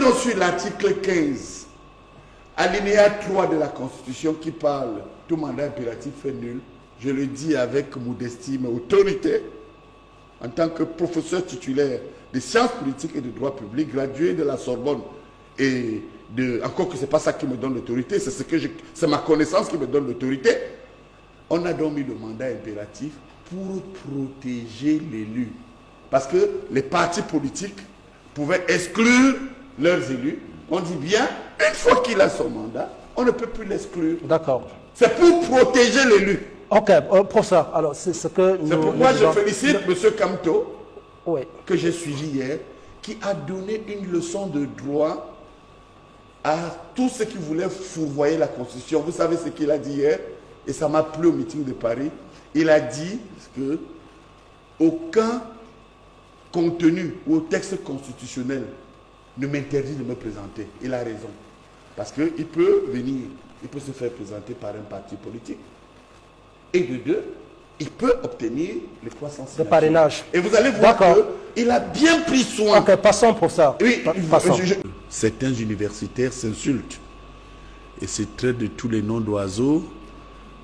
Prenons sur l'article 15, alinéa 3 de la Constitution qui parle tout mandat impératif est nul. Je le dis avec modestie mais autorité, en tant que professeur titulaire de sciences politiques et de droit public, gradué de la Sorbonne, et encore que ce n'est pas ça qui me donne l'autorité, c'est ma connaissance qui me donne l'autorité. On a donc mis le mandat impératif pour protéger l'élu. Parce que les partis politiques pouvaient exclure leurs élus. On dit bien, une fois qu'il a son mandat, on ne peut plus l'exclure. D'accord. C'est pour protéger l'élu. Ok, professeur, alors c'est ce que nous... C'est pourquoi je félicite M. Kamto, oui, que j'ai suivi hier, qui a donné une leçon de droit à tous ceux qui voulaient fourvoyer la Constitution. Vous savez ce qu'il a dit hier? Et ça m'a plu au meeting de Paris. Il a dit que aucun contenu ou texte constitutionnel ne m'interdit de me présenter. Il a raison. Parce qu'il peut venir, il peut se faire présenter par un parti politique. Et de deux, il peut obtenir les 300 signatures. le parrainage. Et vous allez voir qu'il a bien pris soin. Ok, passons pour ça. Oui, passons. Certains universitaires s'insultent et se traitent de tous les noms d'oiseaux.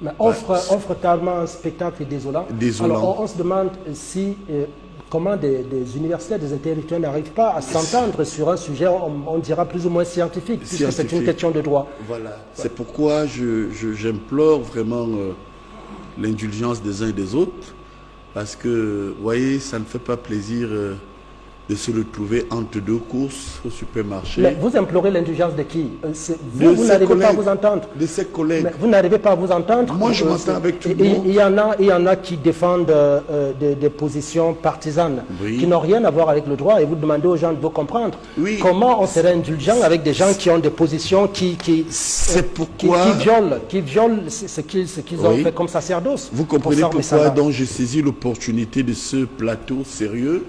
Mais offre tellement un spectacle désolant. Alors on se demande si, comment des universitaires, des intellectuels n'arrivent pas à s'entendre sur un sujet, on dira plus ou moins scientifique, puisque c'est une question de droit. Voilà. C'est pourquoi j'implore vraiment l'indulgence des uns et des autres, parce que, vous voyez, ça ne fait pas plaisir de se retrouver entre deux courses au supermarché. Mais vous implorez l'indulgence de qui? Vous n'arrivez pas à vous entendre. De ses collègues. Mais vous n'arrivez pas à vous entendre. Moi, je m'entends avec tout le monde. Il y en a qui défendent des positions partisanes, oui, qui n'ont rien à voir avec le droit, et vous demandez aux gens de vous comprendre. Oui. Comment on serait indulgent avec des gens qui ont des positions qui violent ce qu'ils ont fait comme sacerdoce? Vous comprenez pourquoi donc j'ai saisi l'opportunité de ce plateau sérieux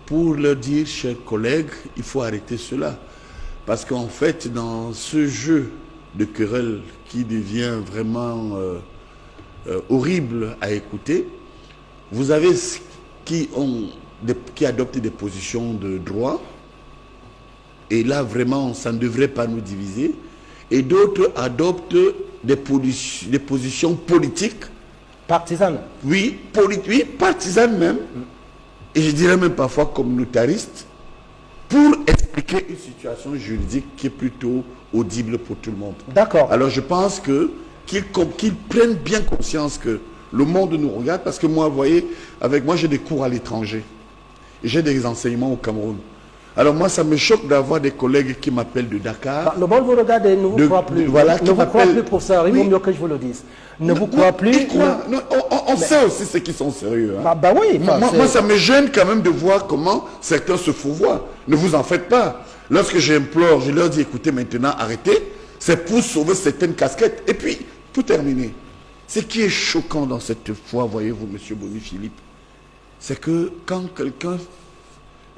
pour leur dire, chers collègues, il faut arrêter cela. Parce qu'en fait, dans ce jeu de querelle qui devient vraiment horrible à écouter, vous avez qui adoptent des positions de droit, et là vraiment, ça ne devrait pas nous diviser, et d'autres adoptent des positions politiques. Partisanes. Oui, partisanes même. Et je dirais même parfois communautaristes, pour expliquer une situation juridique qui est plutôt audible pour tout le monde. D'accord. Alors je pense qu'ils prennent bien conscience que le monde nous regarde, parce que moi, vous voyez, avec moi j'ai des cours à l'étranger, et j'ai des enseignements au Cameroun. Alors moi, ça me choque d'avoir des collègues qui m'appellent de Dakar. Le monde vous regarde et ne vous croit plus. Voilà, ne vous croit plus pour ça. Il vaut mieux que je vous le dise. Ne vous croit plus. On sait aussi ceux qui sont sérieux. Hein. Oui. Moi, ça me gêne quand même de voir comment certains se fourvoient. Ne vous en faites pas. Lorsque j'implore, je leur dis, écoutez, maintenant, arrêtez. C'est pour sauver certaines casquettes. Et puis, pour terminer, ce qui est choquant dans cette foi, voyez-vous, M. Boni-Philippe, c'est que quand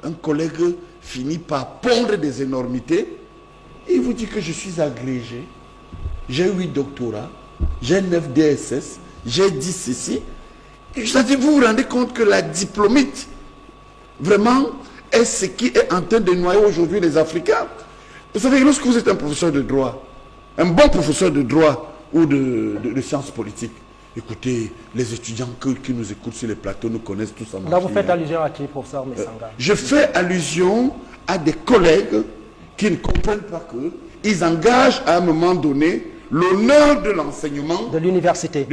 un collègue finit par pondre des énormités, il vous dit que je suis agrégé, j'ai 8 doctorats, j'ai 9 DSS, j'ai 10 ceci. Et je dis, vous vous rendez compte que la diplômite, vraiment, est ce qui est en train de noyer aujourd'hui les Africains. Vous savez, lorsque vous êtes un professeur de droit, un bon professeur de droit ou de sciences politiques, écoutez, les étudiants qui nous écoutent sur les plateaux nous connaissent tous en Là, vous faites allusion à qui, professeur Messanga? Je fais allusion à des collègues qui ne comprennent pas qu'ils engagent à un moment donné l'honneur de l'enseignement de l'université.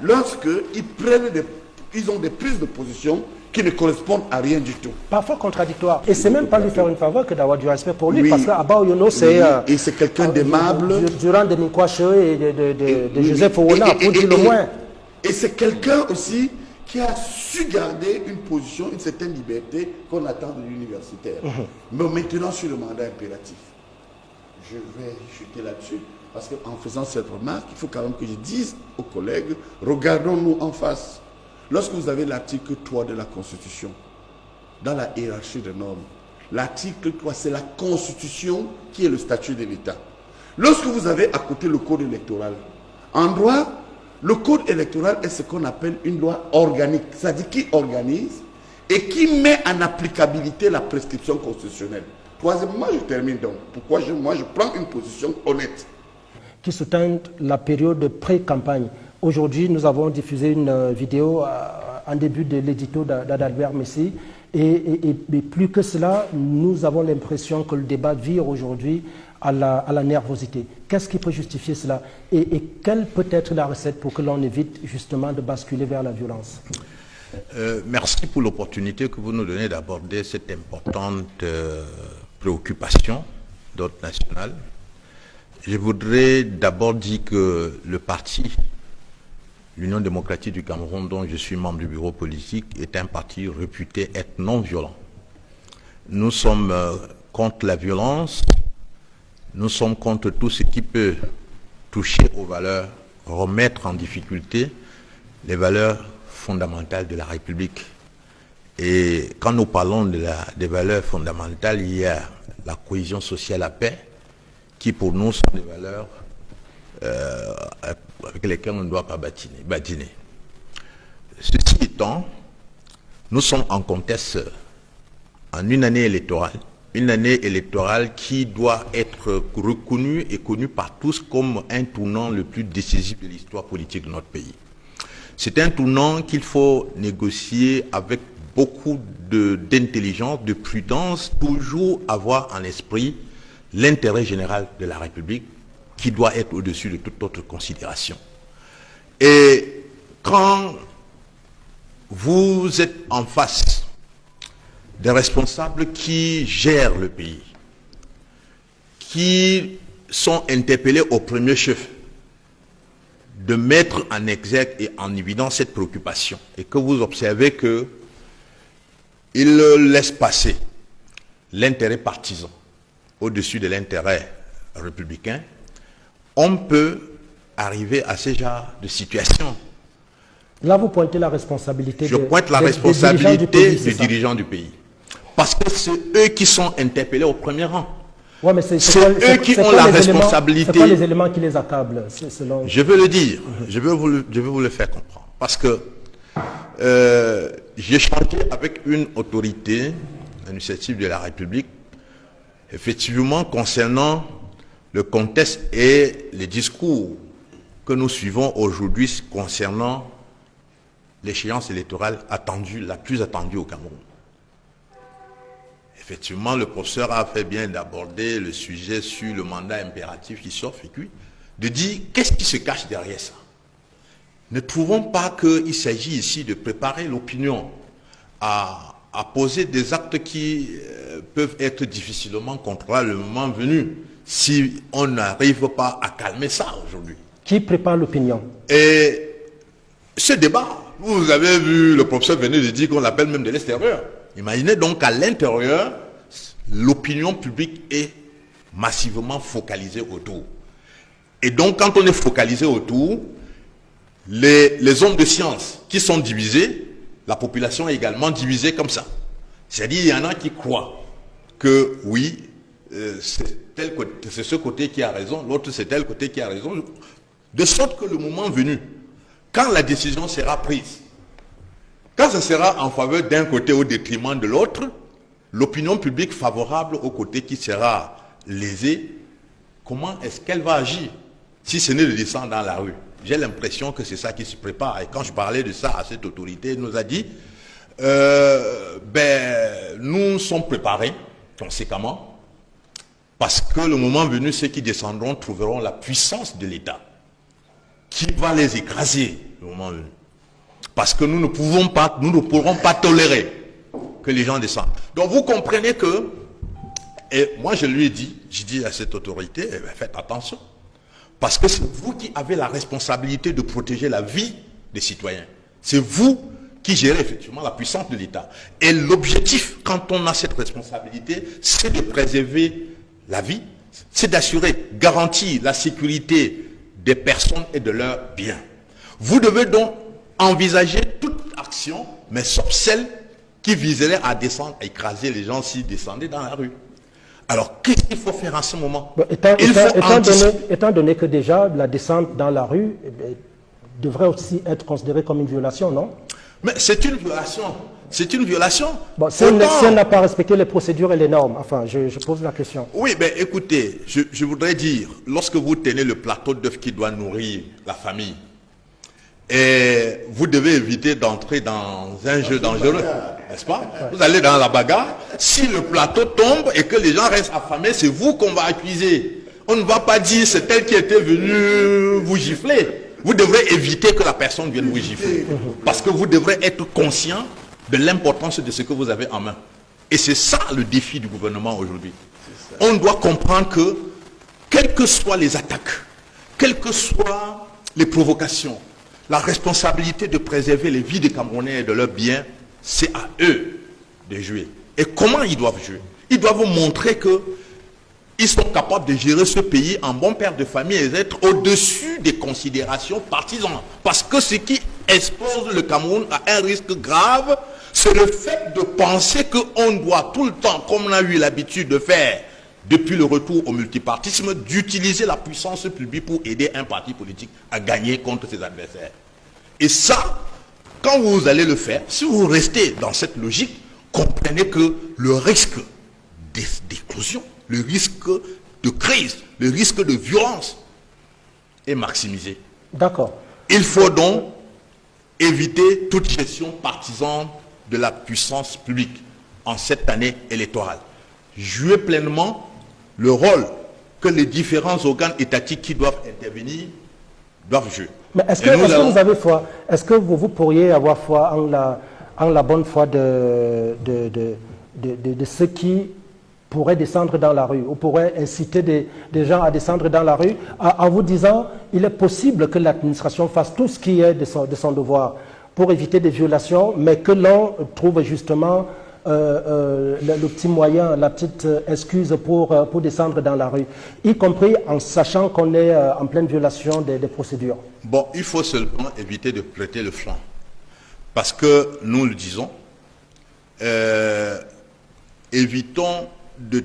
Lorsqu'ils ont des prises de position qui ne correspondent à rien du tout. Parfois contradictoire. Et c'est même pas lui faire une faveur que d'avoir du respect pour lui, parce qu'Abba Oyono, c'est... et c'est quelqu'un d'aimable. Durant de Ninkwache et de Joseph Owona, pour dire le moins. Et c'est quelqu'un aussi qui a su garder une position, une certaine liberté qu'on attend de l'universitaire. Mais maintenant, sur le mandat impératif, je vais chuter là-dessus, parce qu'en faisant cette remarque, il faut quand même que je dise aux collègues, regardons-nous en face. Lorsque vous avez l'article 3 de la Constitution, dans la hiérarchie des normes, l'article 3, c'est la Constitution qui est le statut de l'État. Lorsque vous avez à côté le code électoral, en droit, le code électoral est ce qu'on appelle une loi organique, c'est-à-dire qui organise et qui met en applicabilité la prescription constitutionnelle. Troisièmement, je termine donc. Pourquoi moi je prends une position honnête. Qui sous-tend la période de pré-campagne. Aujourd'hui, nous avons diffusé une vidéo en début de l'édito d'Adalbert Messi. Et plus que cela, nous avons l'impression que le débat vire aujourd'hui à la nervosité. Qu'est-ce qui peut justifier cela? Et quelle peut être la recette pour que l'on évite justement de basculer vers la violence? Merci pour l'opportunité que vous nous donnez d'aborder cette importante préoccupation d'ordre national. Je voudrais d'abord dire que le parti, l'Union démocratique du Cameroun, dont je suis membre du bureau politique, est un parti réputé être non violent. Nous sommes contre la violence, nous sommes contre tout ce qui peut toucher aux valeurs, remettre en difficulté les valeurs fondamentales de la République. Et quand nous parlons des valeurs fondamentales, il y a la cohésion sociale, la paix, qui pour nous sont des valeurs avec lesquelles on ne doit pas badiner. Ceci étant, nous sommes en contexte, en une année électorale qui doit être reconnue et connue par tous comme un tournant le plus décisif de l'histoire politique de notre pays. C'est un tournant qu'il faut négocier avec beaucoup d'intelligence, de prudence, toujours avoir en esprit l'intérêt général de la République qui doit être au-dessus de toute autre considération. Et quand vous êtes en face des responsables qui gèrent le pays, qui sont interpellés au premier chef de mettre en exergue et en évidence cette préoccupation, et que vous observez que ils laissent passer l'intérêt partisan au-dessus de l'intérêt républicain, on peut arriver à ce genre de situation. Là, vous pointez la responsabilité. Je pointe la responsabilité des dirigeants du pays. Parce que c'est eux qui sont interpellés au premier rang. Ouais, mais c'est eux qui ont la responsabilité. C'est quoi les éléments qui les accablent selon... Je veux le dire, je veux vous le faire comprendre. Parce que j'ai échangé avec une autorité, l'initiative de la République, effectivement concernant le contexte et les discours que nous suivons aujourd'hui concernant l'échéance électorale attendue, la plus attendue au Cameroun. Effectivement, le professeur a fait bien d'aborder le sujet sur le mandat impératif qui sort fécu, de dire qu'est-ce qui se cache derrière ça. Ne trouvons pas qu'il s'agit ici de préparer l'opinion à poser des actes qui peuvent être difficilement contrôlables le moment venu si on n'arrive pas à calmer ça aujourd'hui. Qui prépare l'opinion? Et ce débat, vous avez vu, le professeur venait de dire qu'on l'appelle même de l'extérieur. Imaginez donc qu'à l'intérieur, l'opinion publique est massivement focalisée autour. Et donc quand on est focalisé autour, les hommes de science qui sont divisés, la population est également divisée comme ça. C'est-à-dire qu'il y en a qui croient que oui, c'est ce côté qui a raison, l'autre c'est tel côté qui a raison. De sorte que le moment venu, quand la décision sera prise, quand ce sera en faveur d'un côté au détriment de l'autre, l'opinion publique favorable au côté qui sera lésé, comment est-ce qu'elle va agir si ce n'est de descendre dans la rue? J'ai l'impression que c'est ça qui se prépare. Et quand je parlais de ça à cette autorité, elle nous a dit, nous sommes préparés conséquemment, parce que le moment venu, ceux qui descendront trouveront la puissance de l'État qui va les écraser le moment venu. Parce que nous ne pourrons pas tolérer que les gens descendent. Donc vous comprenez que, et moi je lui ai dit, j'ai dit à cette autorité, eh bien, faites attention. Parce que c'est vous qui avez la responsabilité de protéger la vie des citoyens. C'est vous qui gérez effectivement la puissance de l'État. Et l'objectif, quand on a cette responsabilité, c'est de préserver la vie, c'est d'assurer, garantir la sécurité des personnes et de leurs biens. Vous devez donc envisager toute action, mais sauf celle qui viserait à descendre, à écraser les gens s'ils descendaient dans la rue. Alors, qu'est-ce qu'il faut faire en ce moment? Étant donné que déjà la descente dans la rue devrait aussi être considérée comme une violation, non? Mais c'est une violation. C'est une violation. Bon, si on n'a pas respecté les procédures et les normes, enfin, je pose la question. Oui, mais écoutez, je voudrais dire, lorsque vous tenez le plateau d'œufs qui doit nourrir la famille, et vous devez éviter d'entrer dans un jeu dangereux, n'est-ce pas? Vous allez dans la bagarre, si le plateau tombe et que les gens restent affamés, c'est vous qu'on va accuser. On ne va pas dire c'est elle qui était venue vous gifler. Vous devrez éviter que la personne vienne vous gifler. Parce que vous devrez être conscient de l'importance de ce que vous avez en main. Et c'est ça le défi du gouvernement aujourd'hui. On doit comprendre que, quelles que soient les attaques, quelles que soient les provocations, la responsabilité de préserver les vies des Camerounais et de leurs biens, c'est à eux de jouer. Et comment ils doivent jouer? Ils doivent vous montrer qu'ils sont capables de gérer ce pays en bon père de famille et d'être au-dessus des considérations partisanes. Parce que ce qui expose le Cameroun à un risque grave, c'est le fait de penser qu'on doit tout le temps, comme on a eu l'habitude de faire depuis le retour au multipartisme, d'utiliser la puissance publique pour aider un parti politique à gagner contre ses adversaires. Et ça, quand vous allez le faire, si vous restez dans cette logique, comprenez que le risque d'éclosion, le risque de crise, le risque de violence est maximisé. D'accord. Il faut donc éviter toute gestion partisane de la puissance publique en cette année électorale. Jouer pleinement le rôle que les différents organes étatiques qui doivent intervenir doivent jouer. Mais est-ce que vous avez foi? Est-ce que vous pourriez avoir foi en la bonne foi de ceux qui pourraient descendre dans la rue ou pourraient inciter des gens à descendre dans la rue en vous disant il est possible que l'administration fasse tout ce qui est de son devoir pour éviter des violations, mais que l'on trouve justement le petit moyen, la petite excuse pour descendre dans la rue, y compris en sachant qu'on est en pleine violation des procédures. Bon, il faut seulement éviter de prêter le flanc. Parce que, nous le disons, évitons de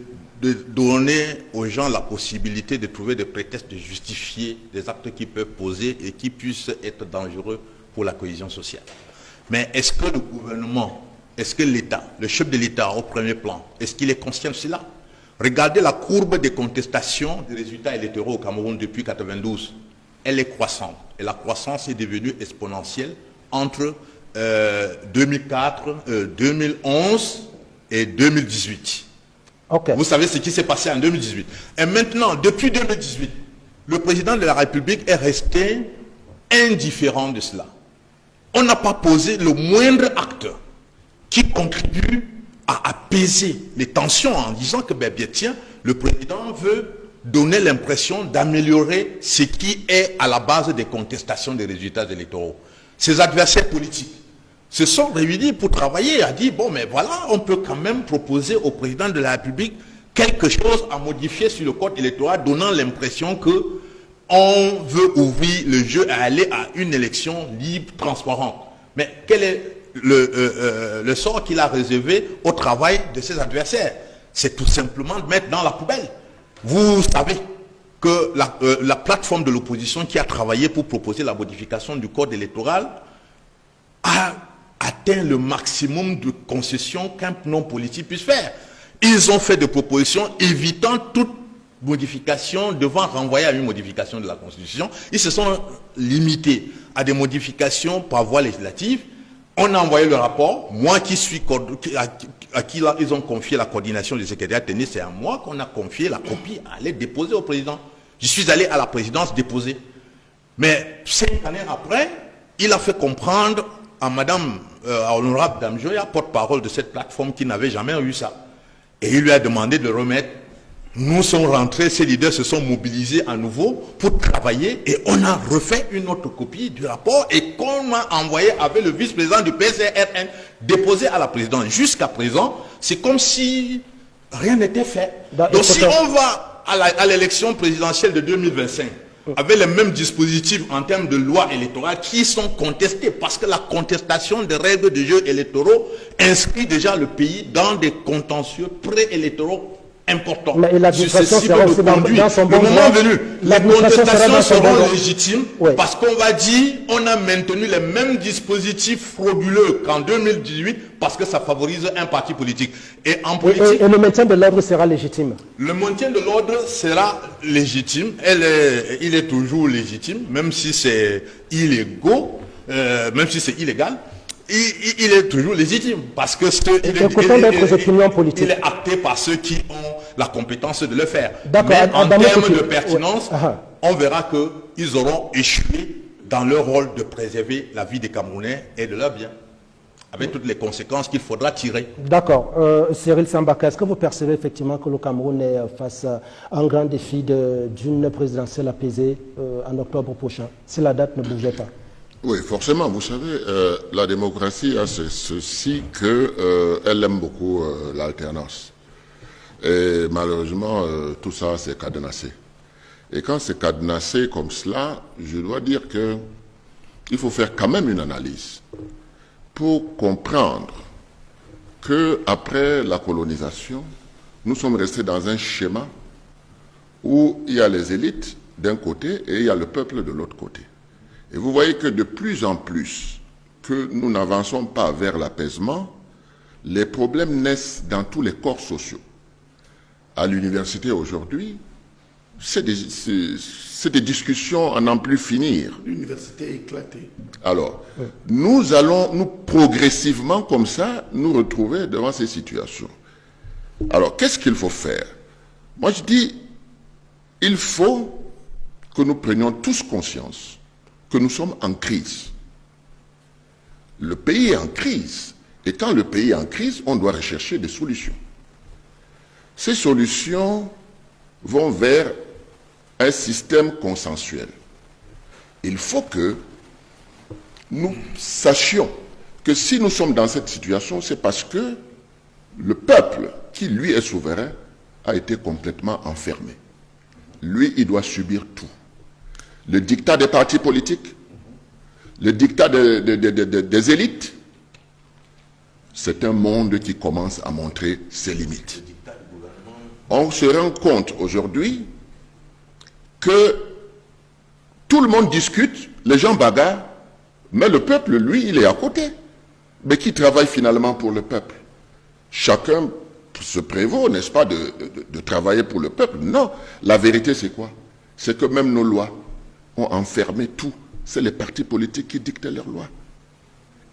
donner aux gens la possibilité de trouver des prétextes de justifier des actes qui peuvent poser et qui puissent être dangereux pour la cohésion sociale. Mais est-ce que le gouvernement, est-ce que l'État, le chef de l'État au premier plan, est-ce qu'il est conscient de cela? Regardez la courbe des contestations des résultats électoraux au Cameroun depuis 1992. Elle est croissante. Et la croissance est devenue exponentielle entre 2004, 2011 et 2018. Okay. Vous savez ce qui s'est passé en 2018. Et maintenant, depuis 2018, le président de la République est resté indifférent de cela. On n'a pas posé le moindre acte qui contribue à apaiser les tensions en disant que, bien tiens, le président veut donner l'impression d'améliorer ce qui est à la base des contestations des résultats électoraux. Ses adversaires politiques se sont réunis pour travailler, a dit, bon, mais voilà, on peut quand même proposer au président de la République quelque chose à modifier sur le code électoral, donnant l'impression que on veut ouvrir le jeu à aller à une élection libre, transparente. Mais quel est le sort qu'il a réservé au travail de ses adversaires? C'est tout simplement de mettre dans la poubelle. Vous savez que la plateforme de l'opposition qui a travaillé pour proposer la modification du code électoral a atteint le maximum de concessions qu'un non politique puisse faire. Ils ont fait des propositions évitant toute modification devant renvoyer à une modification de la Constitution. Ils se sont limités à des modifications par voie législative. On a envoyé le rapport. Moi qui suis à qui là, ils ont confié la coordination du secrétaire technique, c'est à moi qu'on a confié la copie à aller déposer au président. Je suis allé à la présidence déposer. Mais 5 années après, il a fait comprendre à Madame Honorable Dame Joya, porte-parole de cette plateforme, qui n'avait jamais eu ça. Et il lui a demandé de remettre. Nous sommes rentrés, ces leaders se sont mobilisés à nouveau pour travailler et on a refait une autre copie du rapport et qu'on a envoyé avec le vice-président du PCRN déposé à la présidence. Jusqu'à présent, c'est comme si rien n'était fait. Donc si on va à l'élection présidentielle de 2025 avec les mêmes dispositifs en termes de loi électorale qui sont contestés, parce que la contestation des règles de jeu électoraux inscrit déjà le pays dans des contentieux préélectoraux important. Mais l'administration sera aussi dans son bon le moment venu, les contestations seront légitimes parce qu'on va dire on a maintenu les mêmes dispositifs frauduleux qu'en 2018 parce que ça favorise un parti politique. Et en politique... Et le maintien de l'ordre sera légitime. Le maintien de l'ordre sera légitime. Il est toujours légitime, même si c'est illégal. Même si c'est illégal. Il est toujours légitime parce que il est acté par ceux qui ont la compétence de le faire. Mais en termes de pertinence, on verra qu'ils auront échoué dans leur rôle de préserver la vie des Camerounais et de leur bien, avec toutes les conséquences qu'il faudra tirer. D'accord. Cyril Sambaka, est-ce que vous percevez effectivement que le Cameroun est face à un grand défi d'une présidentielle apaisée en octobre prochain, si la date ne bougeait pas? Oui, forcément. Vous savez, la démocratie a ceci qu'elle aime beaucoup l'alternance. Et malheureusement, tout ça, c'est cadenassé. Et quand c'est cadenassé comme cela, je dois dire qu'il faut faire quand même une analyse pour comprendre qu'après la colonisation, nous sommes restés dans un schéma où il y a les élites d'un côté et il y a le peuple de l'autre côté. Et vous voyez que de plus en plus que nous n'avançons pas vers l'apaisement, les problèmes naissent dans tous les corps sociaux. À l'université aujourd'hui, c'est des discussions à n'en plus finir. L'université est éclatée. Alors, nous allons progressivement comme ça nous retrouver devant ces situations. Alors, qu'est-ce qu'il faut faire? Moi, je dis, il faut que nous prenions tous conscience que nous sommes en crise. Le pays est en crise. Et quand le pays est en crise, on doit rechercher des solutions. Ces solutions vont vers un système consensuel. Il faut que nous sachions que si nous sommes dans cette situation, c'est parce que le peuple, qui lui est souverain, a été complètement enfermé. Lui, il doit subir tout. Le dictat des partis politiques, le dictat des élites, c'est un monde qui commence à montrer ses limites. On se rend compte aujourd'hui que tout le monde discute, les gens bagarrent, mais le peuple, lui, il est à côté. Mais qui travaille finalement pour le peuple? Chacun se prévaut, n'est-ce pas, de travailler pour le peuple. Non, la vérité c'est quoi? C'est que même nos lois ont enfermé tout. C'est les partis politiques qui dictent leurs lois.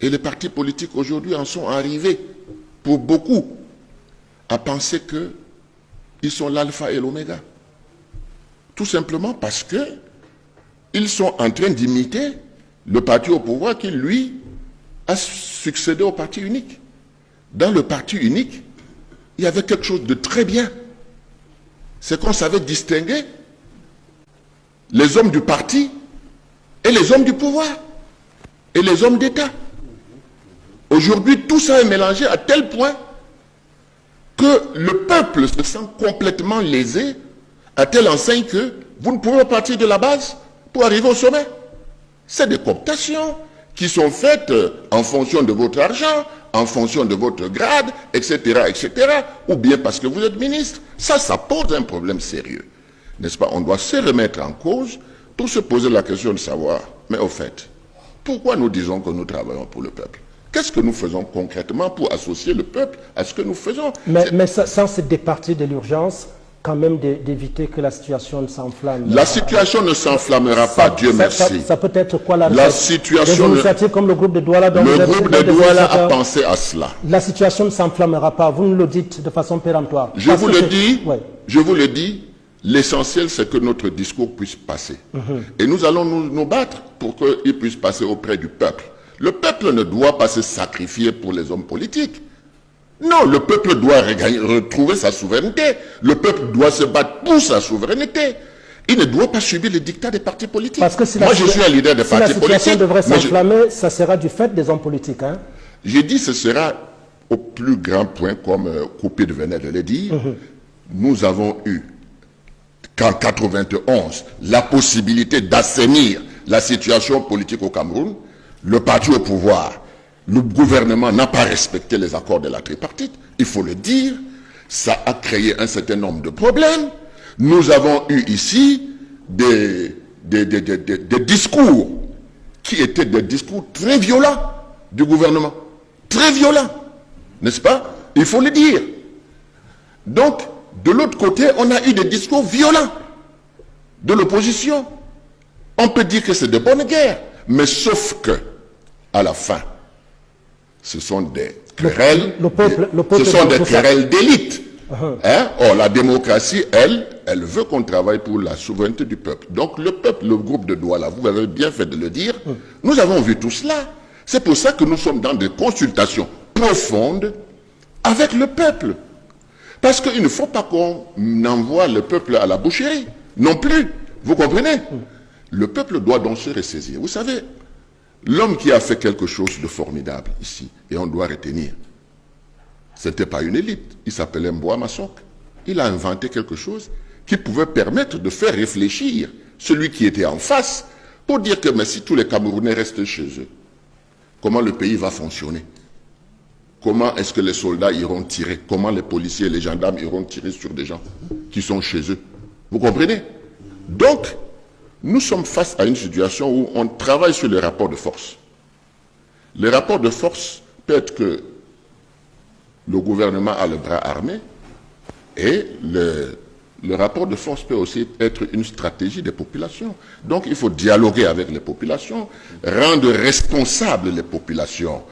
Et les partis politiques aujourd'hui en sont arrivés, pour beaucoup, à penser qu'ils sont l'alpha et l'oméga. Tout simplement parce qu'ils sont en train d'imiter le parti au pouvoir qui, lui, a succédé au parti unique. Dans le parti unique, il y avait quelque chose de très bien. C'est qu'on savait distinguer les hommes du parti et les hommes du pouvoir et les hommes d'État. Aujourd'hui, tout ça est mélangé à tel point que le peuple se sent complètement lésé à telle enseigne que vous ne pouvez pas partir de la base pour arriver au sommet. C'est des cooptations qui sont faites en fonction de votre argent, en fonction de votre grade, etc., etc., ou bien parce que vous êtes ministre. Ça pose un problème sérieux. N'est-ce pas? On doit se remettre en cause pour se poser la question de savoir, mais au fait, pourquoi nous disons que nous travaillons pour le peuple? Qu'est-ce que nous faisons concrètement pour associer le peuple à ce que nous faisons? Mais sans se départir de l'urgence, quand même d'éviter que la situation ne s'enflamme. La situation ne s'enflammera pas, Dieu merci. Ça peut être quoi la situation? Des initiatives comme le groupe de Douala. Le groupe de Douala a pensé à cela. La situation ne s'enflammera pas, vous nous le dites de façon péremptoire. Je vous le dis, l'essentiel c'est que notre discours puisse passer. Et nous allons nous battre pour qu'il puisse passer auprès du peuple. Le peuple ne doit pas se sacrifier pour les hommes politiques. Non, le peuple doit retrouver sa souveraineté. Le peuple doit se battre pour sa souveraineté. Il ne doit pas subir les dictats des partis politiques. Parce que si moi, je suis un leader des partis politiques. Si la situation devrait s'enflammer, ça sera du fait des hommes politiques. Hein? J'ai dit ce sera au plus grand point, comme Koupid venait de le dire. Nous avons eu, qu'en 91, la possibilité d'assainir la situation politique au Cameroun. Le parti au pouvoir, le gouvernement n'a pas respecté les accords de la tripartite, il faut le dire. Ça a créé un certain nombre de problèmes. Nous avons eu ici des discours qui étaient des discours très violents du gouvernement. Très violents. N'est-ce pas? Il faut le dire. Donc, de l'autre côté, on a eu des discours violents de l'opposition. On peut dire que c'est de bonne guerre. Mais sauf que, à la fin, ce sont des querelles, querelles d'élite. Hein? Or, la démocratie, elle veut qu'on travaille pour la souveraineté du peuple. Donc, le peuple, le groupe de Douala, vous avez bien fait de le dire, nous avons vu tout cela. C'est pour ça que nous sommes dans des consultations profondes avec le peuple. Parce qu'il ne faut pas qu'on envoie le peuple à la boucherie. Non plus. Vous comprenez? Le peuple doit donc se ressaisir. Vous savez, l'homme qui a fait quelque chose de formidable ici, et on doit retenir, ce n'était pas une élite. Il s'appelait Mboua Massok. Il a inventé quelque chose qui pouvait permettre de faire réfléchir celui qui était en face pour dire que mais si tous les Camerounais restent chez eux, comment le pays va fonctionner? Comment est-ce que les soldats iront tirer? Comment les policiers et les gendarmes iront tirer sur des gens qui sont chez eux? Vous comprenez? Donc, nous sommes face à une situation où on travaille sur les rapports de force. Les rapports de force peut être que le gouvernement a le bras armé et le rapport de force peut aussi être une stratégie des populations. Donc, il faut dialoguer avec les populations, rendre responsables les populations.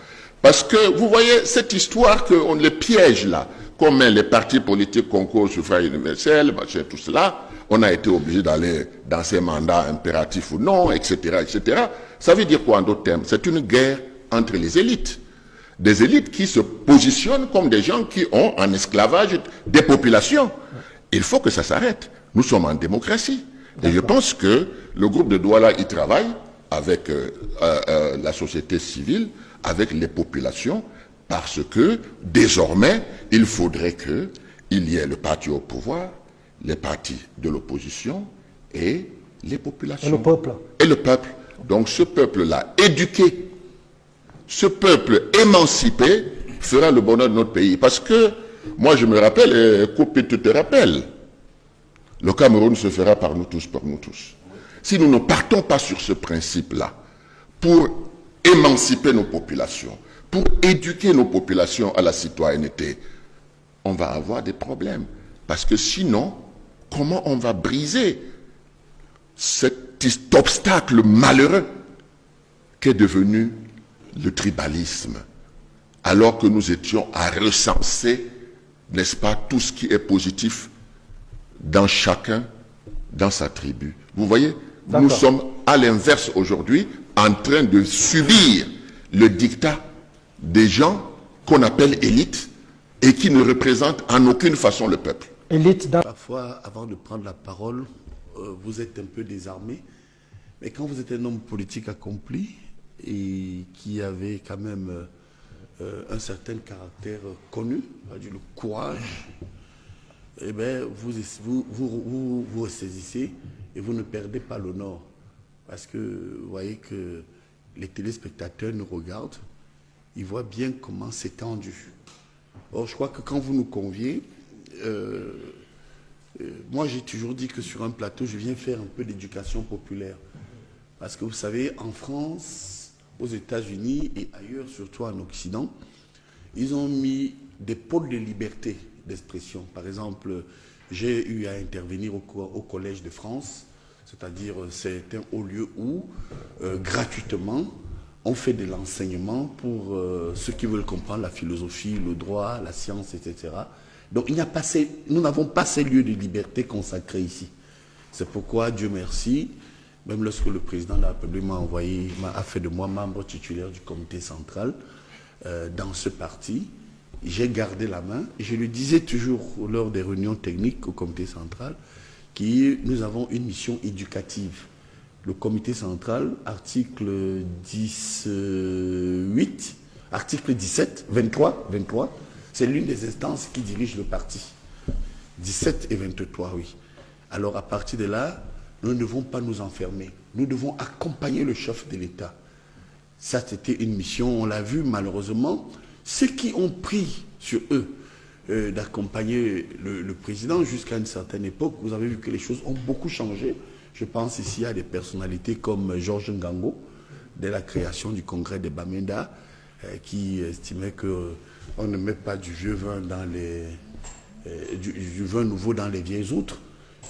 Parce que, vous voyez, cette histoire qu'on les piège là, comme les partis politiques concours au suffrage universel, machin, tout cela, on a été obligé d'aller dans ces mandats impératifs ou non, etc., etc. Ça veut dire quoi en d'autres termes? C'est une guerre entre les élites. Des élites qui se positionnent comme des gens qui ont en esclavage des populations. Il faut que ça s'arrête. Nous sommes en démocratie. Et je pense que le groupe de Douala y travaille avec la société civile, avec les populations, parce que désormais, il faudrait qu'il y ait le parti au pouvoir, les partis de l'opposition et les populations. Et le peuple. Et le peuple. Donc ce peuple-là, éduqué, ce peuple émancipé, fera le bonheur de notre pays. Parce que, moi je me rappelle, et Kopi, tu te rappelles, le Cameroun se fera par nous tous, pour nous tous. Si nous ne partons pas sur ce principe-là, pour émanciper nos populations, pour éduquer nos populations à la citoyenneté, on va avoir des problèmes. Parce que sinon, comment on va briser cet obstacle malheureux qu'est devenu le tribalisme, alors que nous étions à recenser, n'est-ce pas, tout ce qui est positif dans chacun, dans sa tribu. Vous voyez, nous sommes à l'inverse aujourd'hui, en train de subir le diktat des gens qu'on appelle élites et qui ne représentent en aucune façon le peuple. Parfois, avant de prendre la parole, vous êtes un peu désarmé, mais quand vous êtes un homme politique accompli et qui avait quand même un certain caractère connu, le courage, eh bien, vous ressaisissez et vous ne perdez pas l'honneur. Parce que vous voyez que les téléspectateurs nous regardent, ils voient bien comment c'est tendu. Or, je crois que quand vous nous conviez, moi j'ai toujours dit que sur un plateau, je viens faire un peu d'éducation populaire. Parce que vous savez, en France, aux États-Unis et ailleurs, surtout en Occident, ils ont mis des pôles de liberté d'expression. Par exemple, j'ai eu à intervenir au Collège de France, c'est-à-dire c'est un haut lieu où, gratuitement, on fait de l'enseignement pour ceux qui veulent comprendre la philosophie, le droit, la science, etc. Donc nous n'avons pas ces lieux de liberté consacrés ici. C'est pourquoi, Dieu merci, même lorsque le président de la République a fait de moi membre titulaire du comité central dans ce parti, j'ai gardé la main. Et je lui disais toujours lors des réunions techniques au comité central que nous avons une mission éducative. Le comité central, article 18, article 17, 23, c'est l'une des instances qui dirige le parti. 17 et 23, oui. Alors à partir de là, nous ne devons pas nous enfermer. Nous devons accompagner le chef de l'État. Ça, c'était une mission, on l'a vu malheureusement. Ceux qui ont pris sur eux d'accompagner le président jusqu'à une certaine époque. Vous avez vu que les choses ont beaucoup changé. Je pense ici à des personnalités comme Georges Ngango, dès la création du congrès de Bamenda, qui estimait qu'on ne met pas du vieux vin dans du vin nouveau dans les vieilles outres.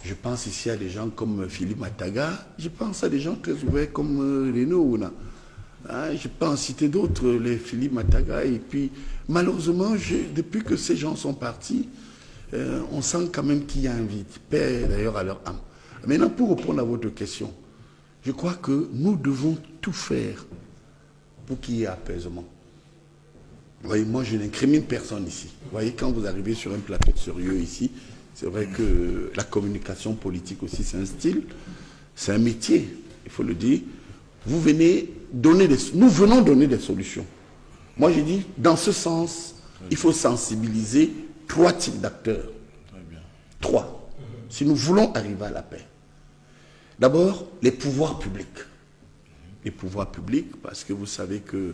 Je pense ici à des gens comme Philippe Mataga. Je pense à des gens très ouverts comme Renaud Ouna. Je peux en citer d'autres, les Philippe Mataga. Et puis, malheureusement, depuis que ces gens sont partis, on sent quand même qu'il y a un vide. Paix d'ailleurs à leur âme. Maintenant, pour répondre à votre question, je crois que nous devons tout faire pour qu'il y ait apaisement. Vous voyez, moi, je n'incrimine personne ici. Vous voyez, quand vous arrivez sur un plateau sérieux ici, c'est vrai que la communication politique aussi, c'est un style, c'est un métier, il faut le dire. Vous venez nous venons donner des solutions. Moi, j'ai dit, dans ce sens, il faut sensibiliser 3 types d'acteurs. 3. Si nous voulons arriver à la paix. D'abord, les pouvoirs publics. Les pouvoirs publics, parce que vous savez que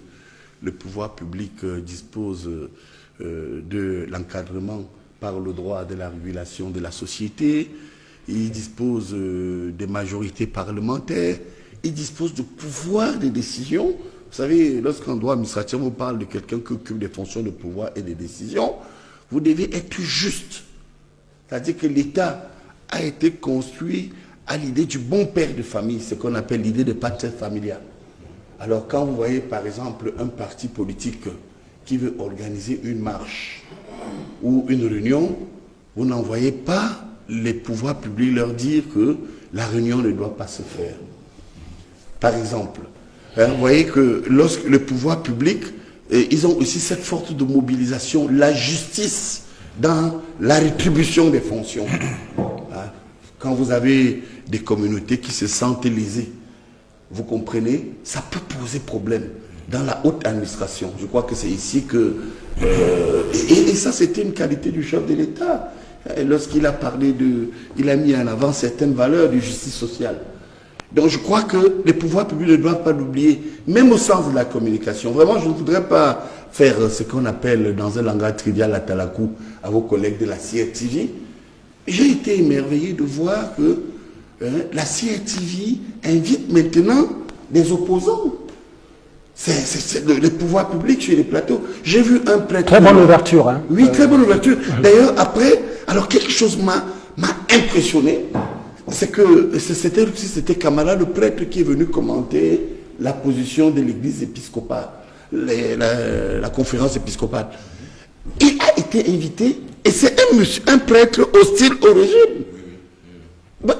le pouvoir public dispose de l'encadrement par le droit de la régulation de la société, il dispose des majorités parlementaires, il dispose de pouvoir de décision. Vous savez, lorsqu'en droit administratif, on vous parle de quelqu'un qui occupe des fonctions de pouvoir et de décision, vous devez être juste. C'est-à-dire que l'État a été construit à l'idée du bon père de famille, ce qu'on appelle l'idée de patria familiale. Alors quand vous voyez par exemple un parti politique qui veut organiser une marche ou une réunion, vous n'envoyez pas les pouvoirs publics leur dire que la réunion ne doit pas se faire. Par exemple, vous voyez que lorsque le pouvoir public, ils ont aussi cette force de mobilisation, la justice dans la rétribution des fonctions. Quand vous avez des communautés qui se sentent lésées, vous comprenez, ça peut poser problème dans la haute administration. Je crois que c'est ici que... et ça, c'était une qualité du chef de l'État. Lorsqu'il a parlé il a mis en avant certaines valeurs de justice sociale. Donc je crois que les pouvoirs publics ne doivent pas l'oublier, même au sens de la communication. Vraiment, je ne voudrais pas faire ce qu'on appelle dans un langage trivial à Talakou à vos collègues de la CRTV. J'ai été émerveillé de voir que la CRTV invite maintenant des opposants. C'est le pouvoir public sur les plateaux. J'ai vu un prêtre... Très bonne ouverture. Hein. Oui, très bonne ouverture. D'ailleurs, après, alors quelque chose m'a impressionné. C'est que c'était Kamala, le prêtre, qui est venu commenter la position de l'église épiscopale, la conférence épiscopale. Il a été invité, et c'est un prêtre hostile au régime.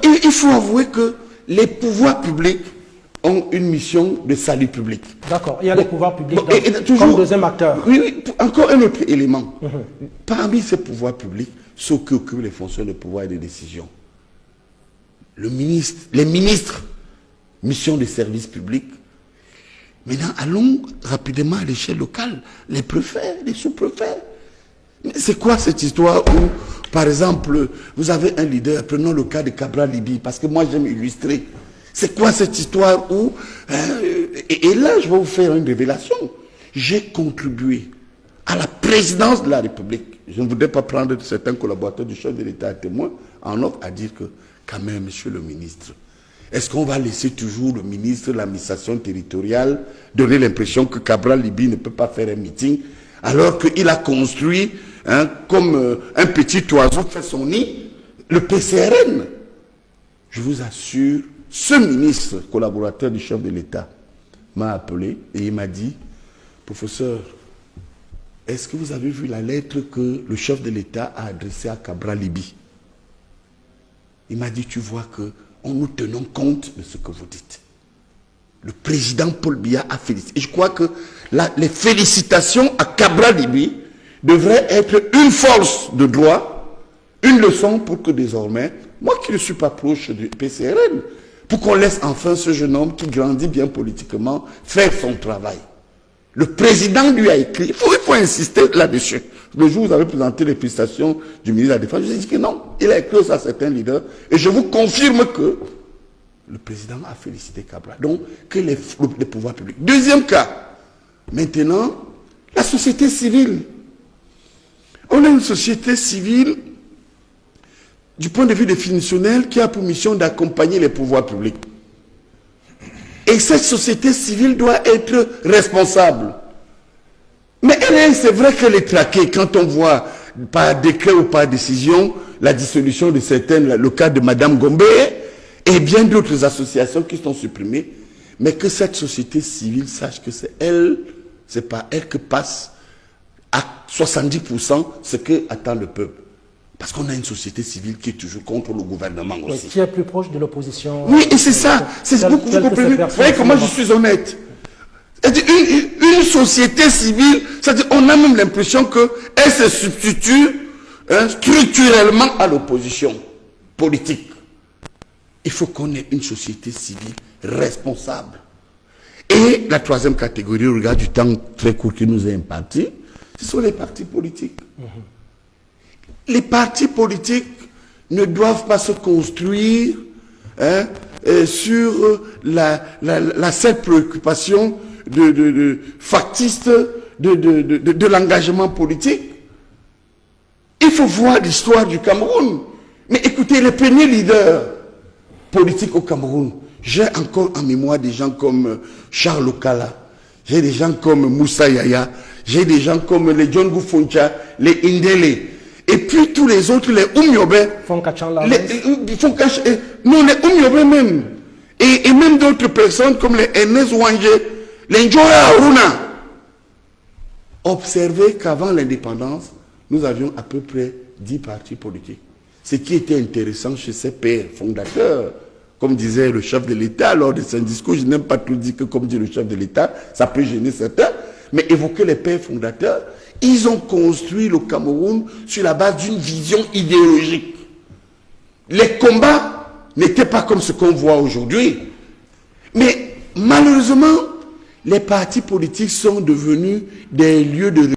Il faut avouer que les pouvoirs publics ont une mission de salut public. D'accord, il y a les pouvoirs publics comme deuxième acteur. Oui, encore un autre élément. Parmi ces pouvoirs publics, ceux qui occupent les fonctions de pouvoir et de décision, les ministres, mission de service public. Maintenant, allons rapidement à l'échelle locale, les préfets, les sous-préfets. C'est quoi cette histoire où, par exemple, vous avez un leader, prenons le cas de Cabral Libi, parce que moi j'aime illustrer. C'est quoi cette histoire où... et là, je vais vous faire une révélation. J'ai contribué à la présidence de la République. Je ne voudrais pas prendre certains collaborateurs du chef de l'État à témoin, en ordre à dire que, quand même, monsieur le ministre, est-ce qu'on va laisser toujours le ministre de l'administration territoriale donner l'impression que Cabral Libi ne peut pas faire un meeting, alors qu'il a construit, comme un petit oiseau fait son nid, le PCRN? Je vous assure, ce ministre, collaborateur du chef de l'État, m'a appelé et il m'a dit, professeur, est-ce que vous avez vu la lettre que le chef de l'État a adressée à Cabral Libi? Il m'a dit, tu vois que nous tenons compte de ce que vous dites. Le président Paul Biya a félicité. Et je crois que les félicitations à Cabral Libi devraient être une force de droit, une leçon pour que désormais, moi qui ne suis pas proche du PCRN, pour qu'on laisse enfin ce jeune homme qui grandit bien politiquement faire son travail. Le président lui a écrit, il faut insister là-dessus. Le jour où vous avez présenté les prestations du ministre de la Défense, je vous ai dit que non, il a écrit à certains leaders, et je vous confirme que le président a félicité Cabral. Donc, que les pouvoirs publics. Deuxième cas, maintenant, la société civile. On a une société civile, du point de vue définitionnel, qui a pour mission d'accompagner les pouvoirs publics. Et cette société civile doit être responsable. Mais c'est vrai qu'elle est traquée quand on voit, par décret ou par décision, la dissolution de certaines, le cas de Madame Gombe et bien d'autres associations qui sont supprimées, mais que cette société civile sache que c'est elle, c'est pas elle que passe à 70% ce que attend le peuple. Parce qu'on a une société civile qui est toujours contre le gouvernement aussi. Qui est plus proche de l'opposition. Oui, et c'est ça. C'est beaucoup, vous comprenez. Vous voyez comment je suis honnête. Une société civile, c'est-à-dire on a même l'impression qu'elle se substitue structurellement à l'opposition politique. Il faut qu'on ait une société civile responsable. Et la troisième catégorie, au regard du temps très court qui nous est imparti, ce sont les partis politiques. Les partis politiques ne doivent pas se construire sur la seule préoccupation factiste de l'engagement politique. Il faut voir l'histoire du Cameroun. Mais écoutez, les premiers leaders politiques au Cameroun, j'ai encore en mémoire des gens comme Charles Okala, j'ai des gens comme Moussa Yaya, j'ai des gens comme les John Goufoncha, les Indele, et puis tous les autres, les Oumyobe, non, les Oumyobe même, et même d'autres personnes comme les Ernest Wangé, les Njoya Aruna. Observez qu'avant l'indépendance, nous avions à peu près 10 partis politiques. Ce qui était intéressant chez ces pères fondateurs, comme disait le chef de l'État lors de son discours, je n'aime pas tout dire que comme dit le chef de l'État, ça peut gêner certains, mais évoquer les pères fondateurs, ils ont construit le Cameroun sur la base d'une vision idéologique. Les combats n'étaient pas comme ce qu'on voit aujourd'hui. Mais malheureusement, les partis politiques sont devenus des lieux de